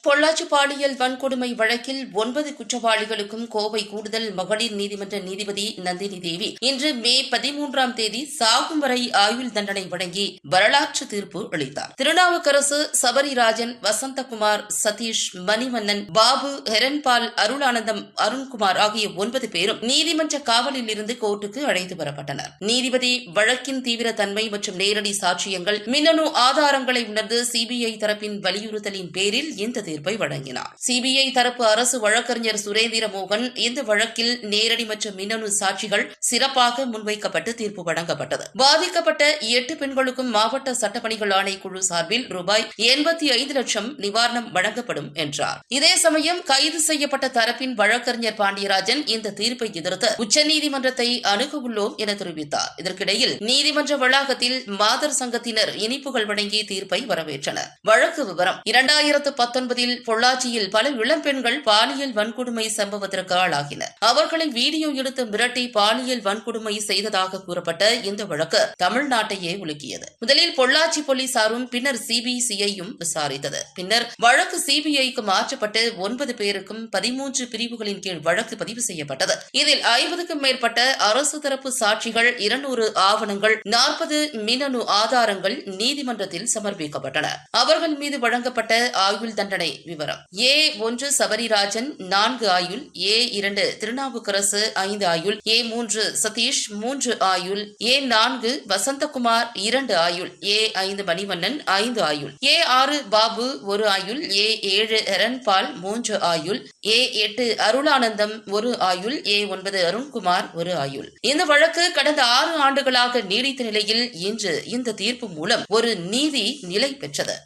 பொள்ளாச்சி பாலியல் வன்கொடுமை வழக்கில் 9 குற்றவாளிகளுக்கும் கோவை கூடுதல் மகளிர் நீதிமன்ற நீதிபதி நந்தினி தேவி இன்று மே 13ஆம் தேதி சாகும் வரை ஆயுள் தண்டனை வழங்கி வரலாற்று தீர்ப்பு அளித்தார். திருநாவுக்கரசு, சபரிராஜன், வசந்தகுமார், சதீஷ், மணிவண்ணன், பாபு, ஹெரன்பால், அருளானந்தம், அருண்குமார் ஆகிய 9 பேரும் நீதிமன்ற காவலில் இருந்து கோர்ட்டுக்கு அழைத்து வரப்பட்டனர். நீதிபதி வழக்கின் தீவிர தன்மை மற்றும் நேரடி சாட்சியங்கள், மின்னணு ஆதாரங்களை உணர்ந்து சிபிஐ தரப்பின் வலியுறுத்தலின் பேரில் இந்த தீர்ப்பை வழங்கினார். சிபிஐ தரப்பு அரசு வழக்கறிஞர் சுரேந்திர மோகன் இந்த வழக்கில் நேரடி மற்றும் மின்னணு சாட்சிகள் சிறப்பாக முன்வைக்கப்பட்டு தீர்ப்பு வழங்கப்பட்டது. பாதிக்கப்பட்ட 8 பெண்களுக்கும் மாவட்ட சட்டப்பணிகள் ஆணைக்குழு சார்பில் ரூபாய் 85 லட்சம் நிவாரணம் வழங்கப்படும் என்றார். இதே சமயம் கைது செய்யப்பட்ட தரப்பின் வழக்கறிஞர் பாண்டியராஜன் இந்த தீர்ப்பை எதிர்த்து உச்சநீதிமன்றத்தை அணுக உள்ளோம் என தெரிவித்தார். இதற்கிடையில் நீதிமன்ற வளாகத்தில் மாதர் சங்கத்தினர் இனிப்புகள் வழங்கி தீர்ப்பை வரவேற்றனர். வழக்கு விவரம்: 2019 பொள்ளாச்சியில் பல இளம்பெண்கள் பாலியல் வன்கொடுமை சம்பவத்திற்கு ஆளாகினர். அவர்களை வீடியோ எடுத்து மிரட்டி பாலியல் வன்கொடுமை செய்ததாக கூறப்பட்ட இந்த வழக்கு தமிழ்நாட்டையே உலுக்கியது. முதலில் பொள்ளாச்சி போலீசாரும் பின்னர் சிபிசிஐயும் விசாரித்தது. பின்னர் வழக்கு சிபிஐக்கு மாற்றப்பட்டு 9 பேருக்கும் 13 பிரிவுகளின் கீழ் வழக்கு பதிவு செய்யப்பட்டது. இதில் 50க்கும் மேற்பட்ட அரசு தரப்பு சாட்சிகள், 200 ஆவணங்கள், 40 மின்னணு ஆதாரங்கள் நீதிமன்றத்தில் சமர்ப்பிக்கப்பட்டன. அவர்கள் மீது வழங்கப்பட்ட ஆயுள் தண்டனை விவரம்: A1 சபரிராஜன் 4 ஆயுள், A2 திருநாவுக்கரசு 5 ஆயுள், A3 சதீஷ் 3 ஆயுள், A4 வசந்தகுமார் 2 ஆயுள், A5 மணிவண்ணன் 5 ஆயுள், A6 பாபு 1 ஆயுள், A7 ஹெரன்பால் 3 ஆயுள், A8 அருளானந்தம் 1 ஆயுள், A9 அருண்குமார் 1 ஆயுள். இந்த வழக்கு கடந்த 6 ஆண்டுகளாக நீடித்த நிலையில் இன்று இந்த தீர்ப்பு மூலம் ஒரு நீதி நிலை பெற்றது.